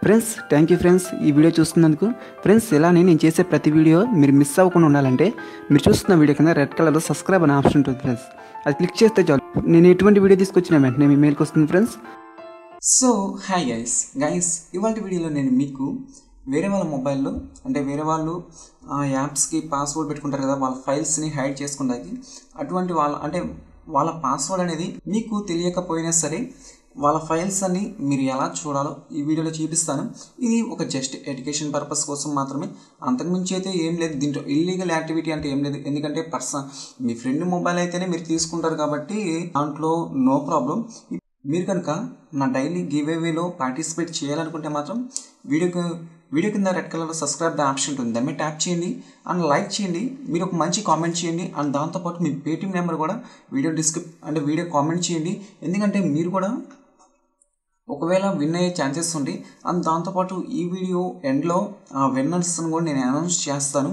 Friends thank you friends ఈ video చూస్తున్నందుకు. Friends ఇలానే నేను చేసే ప్రతి వీడియో మీరు మిస్ అవ్వకుండా ఉండాలంటే మీరు చూస్తున్న వీడియో కింద రెడ్ కలర్లో సబ్స్క్రైబ్ అనే ఆప్షన్ ఉంటుంది ఫ్రెండ్స్. అది క్లిక్ చేస్తే చాలు నేను ఎటువంటి వీడియో తీసుకొచ్చిన వెంటనే మీ మెయిల్కి వస్తుంది ఫ్రెండ్స్. సో హాయ్ గైస్ ఇవాళ వీడియోలో నేను మీకు వేరే వాళ్ళ మొబైల్లో అంటే వేరే వాళ్ళు యాప్స్కి పాస్వర్డ్ పెట్టుకుంటారు కదా, వాళ్ళ ఫైల్స్ని హైడ్ చేసుకుంటానికి అటువంటి వాళ్ళ పాస్వర్డ్ అనేది మీకు తెలియకపోయినా సరే వాళ్ళ ఫైల్స్ అన్ని మీరు ఎలా చూడాలో ఈ వీడియోలో చూపిస్తాను. ఇది ఒక జస్ట్ ఎడ్యుకేషన్ పర్పస్ కోసం మాత్రమే, అంతకుమించి అయితే ఏం లేదు. దీంట్లో ఇల్లీగల్ యాక్టివిటీ అంటే ఏం లేదు. ఎందుకంటే మీ ఫ్రెండ్ మొబైల్ అయితేనే మీరు తీసుకుంటారు కాబట్టి దాంట్లో నో ప్రాబ్లం. మీరు కనుక నా డైలీ గివ్అవేలో పార్టిసిపేట్ చేయాలనుకుంటే మాత్రం వీడియో కింద రెడ్ కలర్లో సబ్స్క్రైబ్ ద ఆప్షన్ ఉంటుంది, దాన్ని ట్యాప్ చేయండి అండ్ లైక్ చేయండి. మీరు ఒక మంచి కామెంట్ చేయండి అండ్ దాంతోపాటు మీ పేటీఎం నెంబర్ కూడా వీడియో కామెంట్ చేయండి. ఎందుకంటే మీరు కూడా ఒకవేళ విన్ అయ్యే ఛాన్సెస్ ఉంటాయి. అండ్ దాంతోపాటు ఈ వీడియో ఎండ్లో విన్నర్స్ని కూడా నేను అనౌన్స్ చేస్తాను.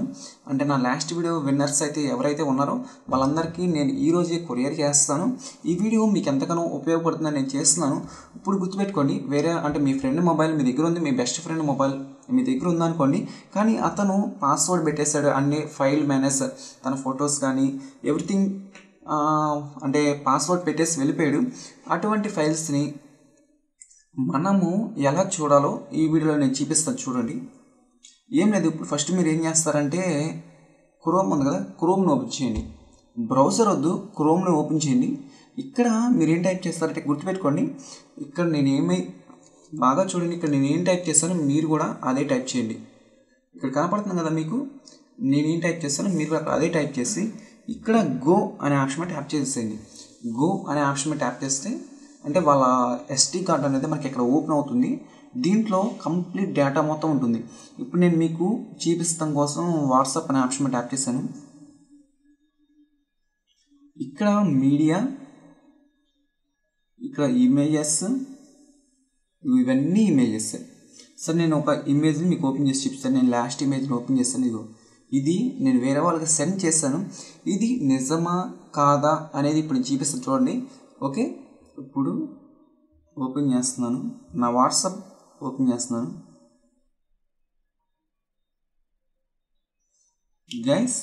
అంటే నా లాస్ట్ వీడియో విన్నర్స్ అయితే ఎవరైతే ఉన్నారో వాళ్ళందరికీ నేను ఈరోజే కొరియర్ చేస్తాను. ఈ వీడియో మీకు ఎంతగానో ఉపయోగపడుతుందని నేను చేస్తున్నాను. ఇప్పుడు గుర్తుపెట్టుకోండి, మీ ఫ్రెండ్ మొబైల్ మీ దగ్గర ఉంది, మీ బెస్ట్ ఫ్రెండ్ మొబైల్ మీ దగ్గర ఉందనుకోండి, కానీ అతను పాస్వర్డ్ పెట్టేశాడు, అన్ని ఫైల్ మేనేజ్ తన ఫొటోస్ కానీ ఎవ్రీథింగ్ పాస్వర్డ్ పెట్టేసి వెళ్ళిపోయాడు. అటువంటి ఫైల్స్ని మనము ఎలా చూడాలో ఈ వీడియోలో నేను చూపిస్తాను. చూడండి, ఏం లేదు. ఇప్పుడు ఫస్ట్ మీరు ఏం చేస్తారంటే క్రోమ్ ఉంది కదా, క్రోమ్ని ఓపెన్ చేయండి. బ్రౌజర్ వద్దు, క్రోమ్ని ఓపెన్ చేయండి. ఇక్కడ మీరు ఏం టైప్ చేస్తారంటే గుర్తుపెట్టుకోండి, ఇక్కడ బాగా చూడండి, ఇక్కడ నేను ఏం టైప్ చేస్తానో మీరు కూడా అదే టైప్ చేయండి. ఇక్కడ కనపడుతుంది కదా మీకు, నేనేం టైప్ చేస్తానో మీరు కూడా అదే టైప్ చేసి ఇక్కడ గో అనే ఆప్షన్ మీద ట్యాప్ చేసేయండి. గో అనే ఆప్షన్ మీద ట్యాప్ చేస్తే అంటే వాళ్ళ SD కార్డ్ అనేది మనకి ఇక్కడ ఓపెన్ అవుతుంది. దీంట్లో కంప్లీట్ డేటా మొత్తం ఉంటుంది. ఇప్పుడు నేను మీకు చూపిస్తాం కోసం వాట్సాప్ అనే ఆప్షన్ మీద ట్యాప్ చేశాను. ఇక్కడ మీడియా, ఇక్కడ ఇమేజెస్, ఇవన్నీ ఇమేజెస్. సార్ నేను ఒక ఇమేజ్ని మీకు ఓపెన్ చేసి చూపిస్తాను. నేను లాస్ట్ ఇమేజ్ని ఓపెన్ చేస్తాను. ఇది నేను వేరే వాళ్ళకి సెండ్ చేశాను. ఇది నిజమా కాదా అనేది ఇప్పుడు నేను చూపిస్తాను. చూడండి. ఓకే, ఇప్పుడు ఓపెన్ చేస్తున్నాను, నా వాట్సాప్ ఓపెన్ చేస్తున్నాను. గైస్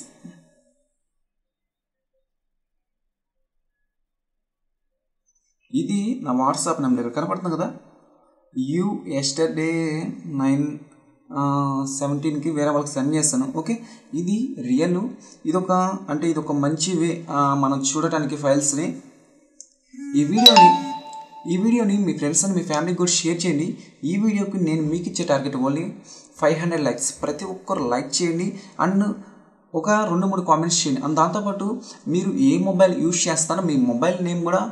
ఇది నా వాట్సాప్ నెంబర్ ఇక్కడ కనపడుతుంది కదా. ఎస్టర్డే 9/17కి వేరే వాళ్ళకి సెండ్ చేస్తాను. ఓకే, ఇది రియల్. ఇదొక మంచి వే మనం చూడటానికి ఫైల్స్ని. ఈ వీడియోని మీ ఫ్రెండ్స్ అండ్ మీ ఫ్యామిలీకి కూడా షేర్ చేయండి. ఈ వీడియోకి నేను మీకు ఇచ్చే టార్గెట్ ఓన్లీ 500 లైక్స్. ప్రతి ఒక్కరు లైక్ చేయండి అండ్ ఒక 2-3 కామెంట్స్ చేయండి. అండ్ దాంతోపాటు మీరు ఏ మొబైల్ యూజ్ చేస్తారో మీ మొబైల్ నేమ్ కూడా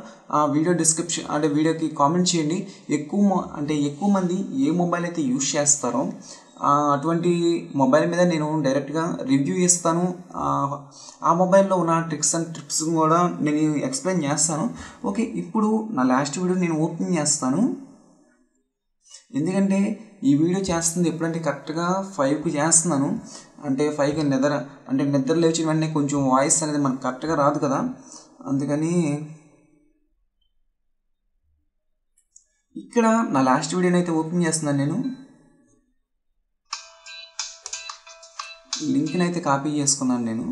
వీడియో డిస్క్రిప్షన్ వీడియోకి కామెంట్ చేయండి. ఎక్కువ మంది ఏ మొబైల్ అయితే యూజ్ చేస్తారో అటువంటి మొబైల్ మీద నేను డైరెక్ట్గా రివ్యూ ఇస్తాను. ఆ మొబైల్లో ఉన్న ట్రిక్స్ అండ్ టిప్స్ కూడా నేను ఎక్స్ప్లెయిన్ చేస్తాను. ఓకే, ఇప్పుడు నా లాస్ట్ వీడియో నేను ఓపెన్ చేస్తాను. ఎందుకంటే ఈ వీడియో చేస్తుంది ఎప్పుడంటే కరెక్ట్గా 5కి చేస్తున్నాను. 5కి నిద్ర లేచిన వెంటనే కొంచెం వాయిస్ అనేది మనకు కరెక్ట్గా రాదు కదా, అందుకని ఇక్కడ నా లాస్ట్ వీడియోని అయితే ఓపెన్ చేస్తున్నాను. నేను లింక్ని అయితే కాపీ చేసుకున్నాను. నేను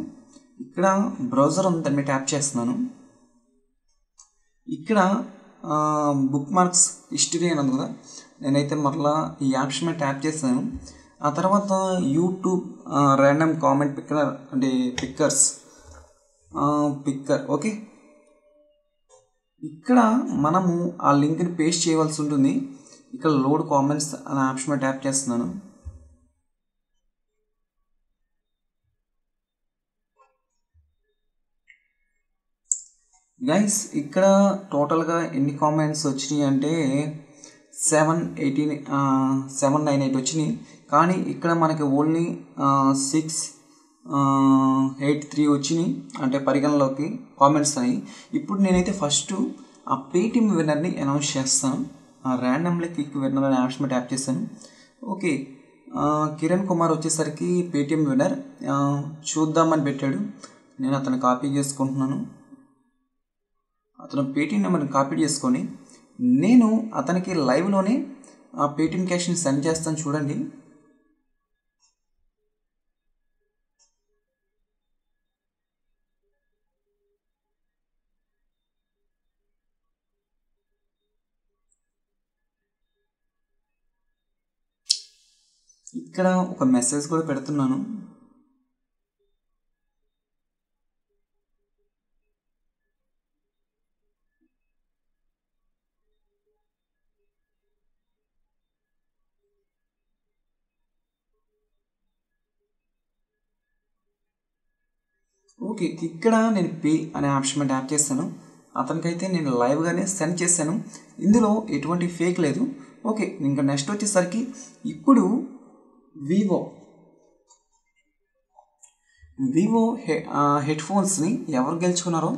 ఇక్కడ బ్రౌజర్ ఉంది, దాన్ని ట్యాప్ చేస్తున్నాను. ఇక్కడ బుక్ మార్క్స్ హిస్టరీ అని ఉంది కదా, నేనైతే మరలా ఈ ఆప్షన్ మీద ట్యాప్ చేస్తాను. ఆ తర్వాత YouTube random comment picker. Okay, ఇక్కడ మనము ఆ లింక్ని పేస్ట్ చేయవలసి ఉంటుంది. ఇక్కడ లోడ్ కామెంట్స్ అనే ఆప్షన్ మీద ట్యాప్ చేస్తున్నాను. గైస్ ఇక్కడ టోటల్గా ఎన్ని కామెంట్స్ వచ్చినాయి అంటే 798 వచ్చినాయి. కానీ ఇక్కడ మనకి ఓన్లీ 683 వచ్చినాయి పరిగణలోకి కామెంట్స్ అనేవి. ఇప్పుడు నేనైతే ఫస్ట్ ఆ పేటీఎం విన్నర్ని అనౌన్స్ చేస్తాను. ర్యాండమ్లీ క్లిక్ విన్నర్ అనే ఆప్షన్ ట్యాప్ చేశాను. ఓకే, కిరణ్ కుమార్ వచ్చేసరికి పేటీఎం విన్నర్ చూద్దామని పెట్టాడు. నేను అతను కాపీ చేసుకుంటున్నాను. అతను పేటీఎం నెంబర్ని కాపీ చేసుకొని నేను అతనికి లైవ్లోనే పేటిఎం క్యాష్ని సెండ్ చేస్తాను చూడండి. ఇక్కడ ఒక మెసేజ్ కూడా పెడుతున్నాను. ఓకే, ఇక్కడ నేను పే అనే ఆప్షన్ మీద ట్యాప్ చేశాను. అతనికైతే నేను లైవ్గానే సెండ్ చేశాను. ఇందులో ఎటువంటి ఫేక్ లేదు. ఓకే, ఇంకా నెక్స్ట్ వచ్చేసరికి ఇప్పుడు వివో హెడ్ ఫోన్స్ని ఎవరు గెలుచుకున్నారో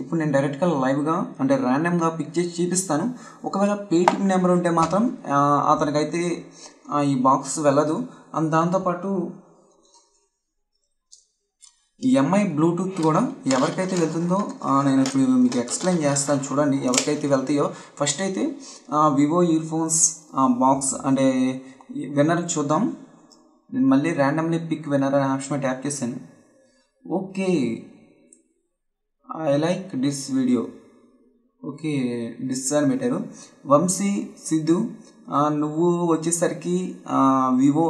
ఇప్పుడు నేను డైరెక్ట్గా లైవ్గా అంటే ర్యాండమ్గా పిక్ చేసి చూపిస్తాను. ఒకవేళ పేటిఎం నెంబర్ ఉంటే మాత్రం అతనికైతే ఈ బాక్స్ వెళ్ళదు. అండ్ దాంతోపాటు ఈ ఎంఐ బ్లూటూత్ కూడా ఎవరికైతే వెళ్తుందో నేను ఇప్పుడు మీకు ఎక్స్ప్లెయిన్ చేస్తాను చూడండి. ఎవరికైతే వెళ్తాయో ఫస్ట్ అయితే వివో ఇయర్ ఫోన్స్ బాక్స్ అంటే విన్నర్ చూద్దాం. నేను మళ్ళీ ర్యాండమ్లీ పిక్ విన్నర్ అనే ఆప్షన్ ట్యాప్ చేశాను. Okay, I like this video. Okay, this అని పెట్టారు. వంశీ సిద్ధు, నువ్వు వచ్చేసరికి వివో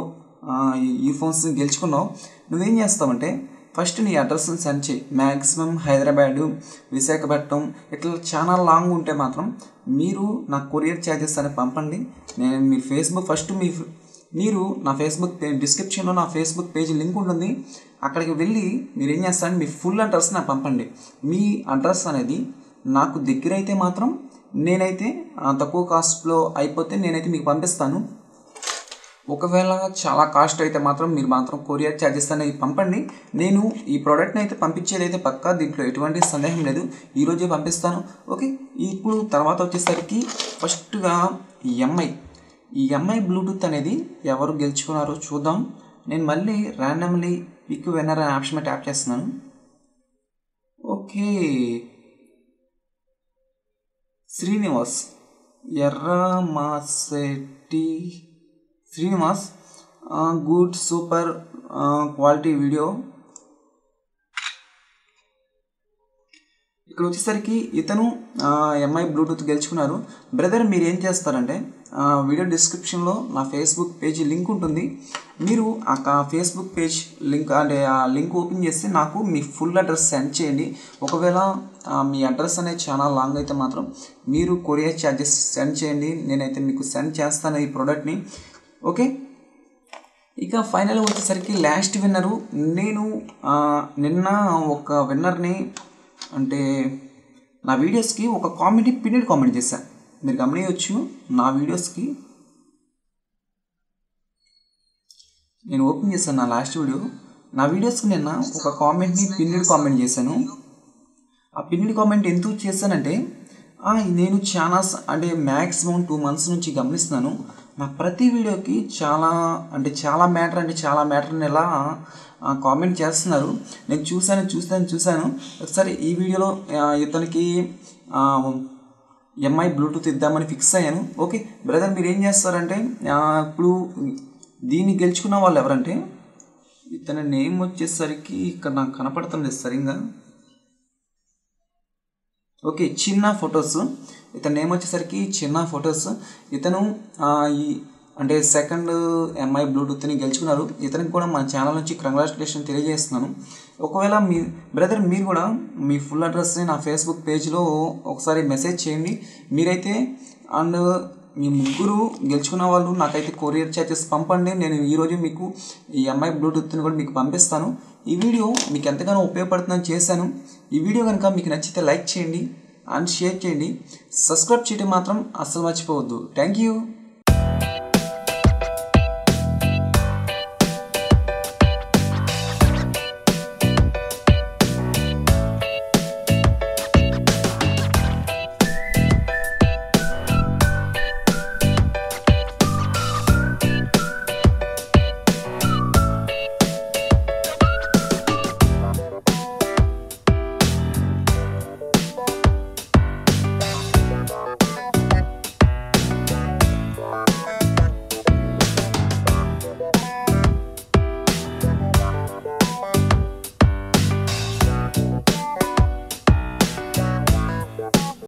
ఇయర్ ఫోన్స్ గెలుచుకున్నావు. నువ్వేం చేస్తావంటే ఫస్ట్ నీ అడ్రస్ని సెండ్ చేయి. మ్యాక్సిమం హైదరాబాదు, విశాఖపట్నం ఇట్లా చాలా లాంగ్ ఉంటే మాత్రం మీరు నా కొరియర్ ఛార్జెస్ అని పంపండి. నేను మీ ఫేస్బుక్ ఫస్ట్ మీరు నా ఫేస్బుక్ డిస్క్రిప్షన్లో నా ఫేస్బుక్ పేజ్ లింక్ ఉంటుంది. అక్కడికి వెళ్ళి మీరు ఏం చేస్తారంటే మీ ఫుల్ అడ్రస్ నాకు పంపండి. మీ అడ్రస్ అనేది నాకు దగ్గర అయితే మాత్రం నేనైతే తక్కువ కాస్ట్లో అయిపోతే నేనైతే మీకు పంపిస్తాను. ఒకవేళ చాలా కాస్ట్ అయితే మాత్రం మీరు మాత్రం కొరియర్ ఛార్జెస్ అనేది పంపండి. నేను ఈ ప్రోడక్ట్ని అయితే పంపించేది అయితే పక్కా, దీంట్లో ఎటువంటి సందేహం లేదు. ఈరోజే పంపిస్తాను. ఓకే, ఇప్పుడు తర్వాత వచ్చేసరికి ఫస్ట్గా ఈ ఎంఐ బ్లూటూత్ అనేది ఎవరు గెలుచుకున్నారో చూద్దాం. నేను మళ్ళీ ర్యాండమ్లీ పిక్ విన్నర్ అనే ఆప్షన్ ట్యాప్ చేస్తున్నాను. Okay, Srinivas Erramasetti Srinivas, good super quality video. ఇక్కడ వచ్చేసరికి ఇతను ఎంఐ బ్లూటూత్ గెలుచుకున్నారు. బ్రదర్ మీరు ఏం చేస్తారంటే వీడియో డిస్క్రిప్షన్లో నా ఫేస్బుక్ పేజ్ లింక్ ఉంటుంది. మీరు ఆ ఫేస్బుక్ పేజ్ లింక్ అంటే ఆ లింక్ ఓపెన్ చేసి నాకు మీ ఫుల్ అడ్రస్ సెండ్ చేయండి. ఒకవేళ మీ అడ్రస్ అనేది చాలా లాంగ్ అయితే మాత్రం మీరు కొరియర్ ఛార్జెస్ సెండ్ చేయండి. నేనైతే మీకు సెండ్ చేస్తాను ఈ ప్రోడక్ట్ని. ఓకే, ఇక ఫైనల్ వచ్చేసరికి లాస్ట్ విన్నరు. నేను నిన్న ఒక విన్నర్ని అంటే నా వీడియోస్కి ఒక పిన్నెడ్ కామెంట్ చేశాను. మీరు గమనించవచ్చు నా వీడియోస్కి నేను ఓపెన్ చేశాను. నా లాస్ట్ వీడియో నా వీడియోస్కి నిన్న ఒక పిన్నెడ్ కామెంట్ చేశాను. ఆ పిన్నెడ్ కామెంట్ ఎందుకు చేశానంటే నేను చాలా అంటే మ్యాక్సిమం 2 months నుంచి గమనిస్తున్నాను. నా ప్రతి వీడియోకి చాలా మ్యాటర్ని ఎలా కామెంట్ చేస్తున్నారు. నేను చూశాను. ఒకసారి ఈ వీడియోలో ఇతనికి ఎంఐ బ్లూటూత్ ఇద్దామని ఫిక్స్ అయ్యాను. ఓకే బ్రదర్ మీరు ఏం చేస్తారంటే ఇప్పుడు దీన్ని గెలుచుకున్న వాళ్ళు ఎవరంటే ఇతని నేమ్ వచ్చేసరికి ఇక్కడ నాకు కనపడుతుంది సరిగ్గా. ఓకే, చిన్న ఫొటోస్. ఇతని నేమ్ వచ్చేసరికి చిన్న ఫొటోస్. ఇతను ఈ అంటే సెకండ్ ఎంఐ బ్లూటూత్ని గెలుచుకున్నారు. ఇతనికి కూడా మన ఛానల్ నుంచి కంగ్రాచులేషన్ తెలియజేస్తున్నాను. ఒకవేళ బ్రదర్ మీరు కూడా మీ ఫుల్ అడ్రస్ని నా ఫేస్బుక్ పేజ్లో ఒకసారి మెసేజ్ చేయండి. మీరైతే అండ్ మీ ముగ్గురు గెలుచుకున్న వాళ్ళు నాకైతే కొరియర్ ఛార్జెస్ పంపండి. నేను ఈరోజు మీకు ఈ ఎంఐ బ్లూటూత్ని కూడా మీకు పంపిస్తాను. ఈ వీడియో మీకు ఎంతగానో ఉపయోగపడుతుందని చేశాను. ఈ వీడియో కనుక మీకు నచ్చితే లైక్ చేయండి అండ్ షేర్ చేయండి. సబ్స్క్రైబ్ చేయడం మాత్రం అస్సలు మర్చిపోవద్దు. Thank you.